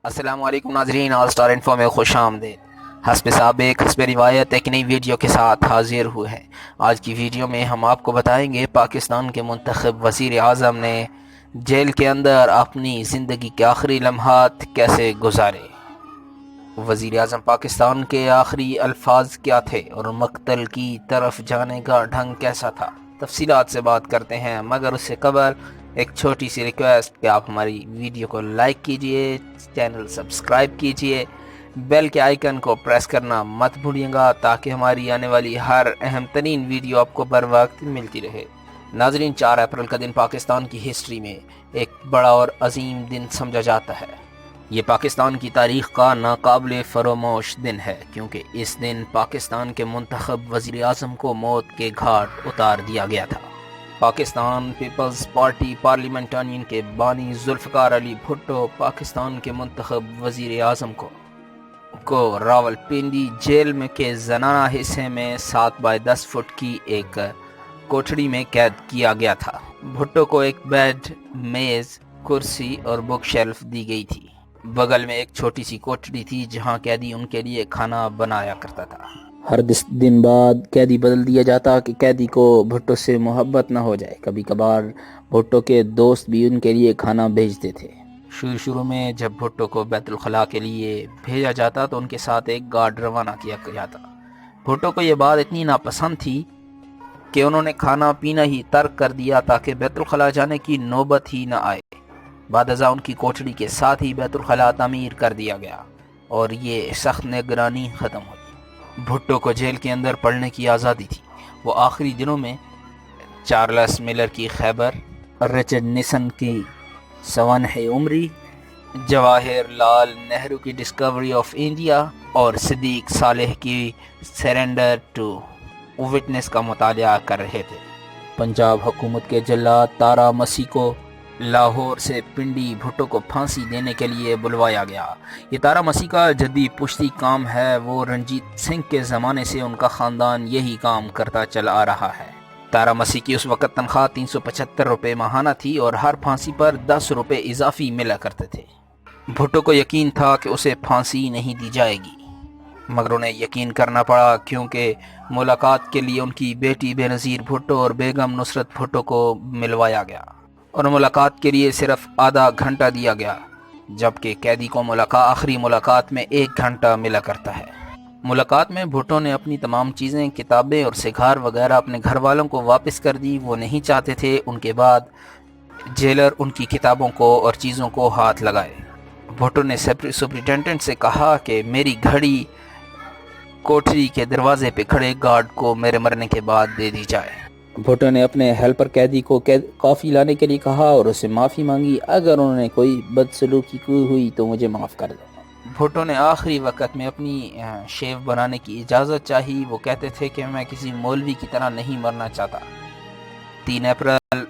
السلام علیکم ناظرین، آل اسٹار انفو میں خوش آمدید۔ حسب سابق حسب روایت ایک نئی ویڈیو کے ساتھ حاضر ہوئے ہیں۔ آج کی ویڈیو میں ہم آپ کو بتائیں گے پاکستان کے منتخب وزیر اعظم نے جیل کے اندر اپنی زندگی کے آخری لمحات کیسے گزارے، وزیر اعظم پاکستان کے آخری الفاظ کیا تھے اور مقتل کی طرف جانے کا ڈھنگ کیسا تھا۔ تفصیلات سے بات کرتے ہیں، مگر اس سے قبل ایک چھوٹی سی ریکویسٹ کہ آپ ہماری ویڈیو کو لائک کیجئے، چینل سبسکرائب کیجئے، بیل کے آئیکن کو پریس کرنا مت بھولیے گا تاکہ ہماری آنے والی ہر اہم ترین ویڈیو آپ کو بر وقت ملتی رہے۔ ناظرین، 4 اپریل کا دن پاکستان کی ہسٹری میں ایک بڑا اور عظیم دن سمجھا جاتا ہے۔ یہ پاکستان کی تاریخ کا ناقابل فراموش دن ہے، کیونکہ اس دن پاکستان کے منتخب وزیر اعظم کو موت کے گھاٹ اتار دیا گیا تھا۔ پاکستان پیپلز پارٹی پارلیمنٹرین کے بانی ذوالفقار علی بھٹو پاکستان کے منتخب وزیر اعظم کو راول پنڈی جیل میں کے زنانہ حصے میں 7x10 فٹ کی ایک کوٹھڑی میں قید کیا گیا تھا۔ بھٹو کو ایک بیڈ، میز، کرسی اور بک شیلف دی گئی تھی۔ بغل میں ایک چھوٹی سی کوٹھڑی تھی جہاں قیدی ان کے لیے کھانا بنایا کرتا تھا۔ ہر 10 دن بعد قیدی بدل دیا جاتا کہ قیدی کو بھٹو سے محبت نہ ہو جائے۔ کبھی کبھار بھٹو کے دوست بھی ان کے لیے کھانا بھیجتے تھے۔ شروع میں جب بھٹو کو بیت الخلاء کے لیے بھیجا جاتا تو ان کے ساتھ ایک گارڈ روانہ کیا جاتا۔ بھٹو کو یہ بات اتنی ناپسند تھی کہ انہوں نے کھانا پینا ہی ترک کر دیا تاکہ بیت الخلاء جانے کی نوبت ہی نہ آئے۔ بعد ازاں ان کی کوٹھڑی کے ساتھ ہی بیت الخلاء تعمیر کر دیا گیا اور یہ سخت نگرانی ختم ہوئی۔ بھٹو کو جیل کے اندر پڑھنے کی آزادی تھی۔ وہ آخری دنوں میں چارلس ملر کی خیبر، رچرڈ نیسن کی سوانح عمری، جواہر لال نہرو کی ڈسکوری آف انڈیا اور صدیق صالح کی سرنڈر ٹو وٹنس کا مطالعہ کر رہے تھے۔ پنجاب حکومت کے جلاد تارا مسیح کو لاہور سے پنڈی بھٹو کو پھانسی دینے کے لیے بلوایا گیا۔ یہ تارا مسیح کا جدی پشتی کام ہے۔ وہ رنجیت سنگھ کے زمانے سے ان کا خاندان یہی کام کرتا چلا آ رہا ہے۔ تارا مسیح کی اس وقت تنخواہ 375 روپے ماہانہ تھی اور ہر پھانسی پر 10 روپے اضافی ملا کرتے تھے۔ بھٹو کو یقین تھا کہ اسے پھانسی نہیں دی جائے گی، مگر انہیں یقین کرنا پڑا کیونکہ ملاقات کے لیے ان کی بیٹی بے نظیر بھٹو اور بیگم نصرت بھٹو کو ملوایا گیا اور ملاقات کے لیے صرف آدھا گھنٹہ دیا گیا، جبکہ قیدی کو آخری ملاقات میں 1 گھنٹہ ملا کرتا ہے۔ ملاقات میں بھٹو نے اپنی تمام چیزیں، کتابیں اور سگار وغیرہ اپنے گھر والوں کو واپس کر دی۔ وہ نہیں چاہتے تھے ان کے بعد جیلر ان کی کتابوں کو اور چیزوں کو ہاتھ لگائے۔ بھٹو نے سپرنٹینڈنٹ سے کہا کہ میری گھڑی کوٹھری کے دروازے پہ کھڑے گارڈ کو میرے مرنے کے بعد دے دی جائے۔ بھٹو نے اپنے ہیلپر قیدی کو کافی لانے کے لیے کہا اور اسے معافی مانگی۔ اگر انہوں نے کوئی بدسلوکی کی ہوئی تو مجھے معاف کر دو۔ بھٹو نے آخری وقت میں اپنی شیو بنانے کی اجازت چاہی۔ وہ کہتے تھے کہ میں کسی مولوی کی طرح نہیں مرنا چاہتا۔ 3 اپریل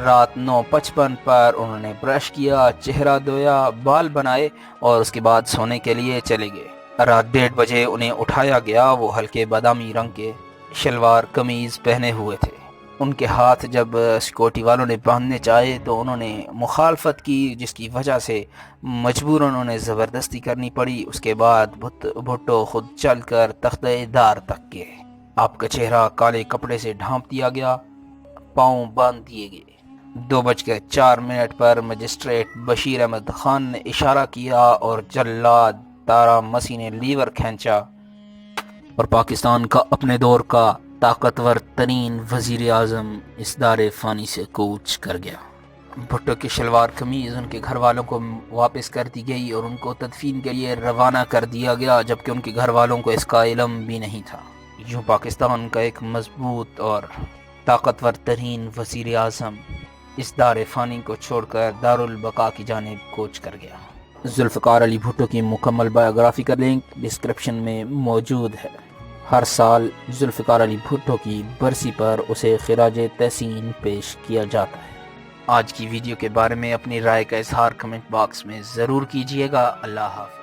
رات 9:55 پر انہوں نے برش کیا، چہرہ دھویا، بال بنائے اور اس کے بعد سونے کے لیے چلے گئے۔ رات 1:30 بجے انہیں اٹھایا گیا۔ وہ ہلکے بادامی رنگ کے شلوار قمیض پہنے ہوئے تھے۔ ان کے ہاتھ جب سیکورٹی والوں نے باندھنے چاہے تو انہوں نے مخالفت کی، جس کی وجہ سے مجبوراً انہیں زبردستی کرنی پڑی۔ اس کے بعد بھٹو خود چل کر تختہ دار تک گئے۔ آپ کا چہرہ کالے کپڑے سے ڈھانپ دیا گیا، پاؤں باندھ دیے گئے۔ 2:04 پر مجسٹریٹ بشیر احمد خان نے اشارہ کیا اور جلاد تارا مسیح نے لیور کھینچا اور پاکستان کا اپنے دور کا طاقتور ترین وزیر اعظم اس دار فانی سے کوچ کر گیا۔ بھٹو کی شلوار قمیض ان کے گھر والوں کو واپس کر دی گئی اور ان کو تدفین کے لیے روانہ کر دیا گیا، جبکہ ان کے گھر والوں کو اس کا علم بھی نہیں تھا۔ یوں پاکستان کا ایک مضبوط اور طاقتور ترین وزیر اعظم اس دار فانی کو چھوڑ کر دارالبقاء کی جانب کوچ کر گیا۔ ذوالفقار علی بھٹو کی مکمل بایوگرافی کا لنک ڈسکرپشن میں موجود ہے۔ ہر سال ذوالفقار علی بھٹو کی برسی پر اسے خراج تحسین پیش کیا جاتا ہے۔ آج کی ویڈیو کے بارے میں اپنی رائے کا اظہار کمنٹ باکس میں ضرور کیجیے گا۔ اللہ حافظ۔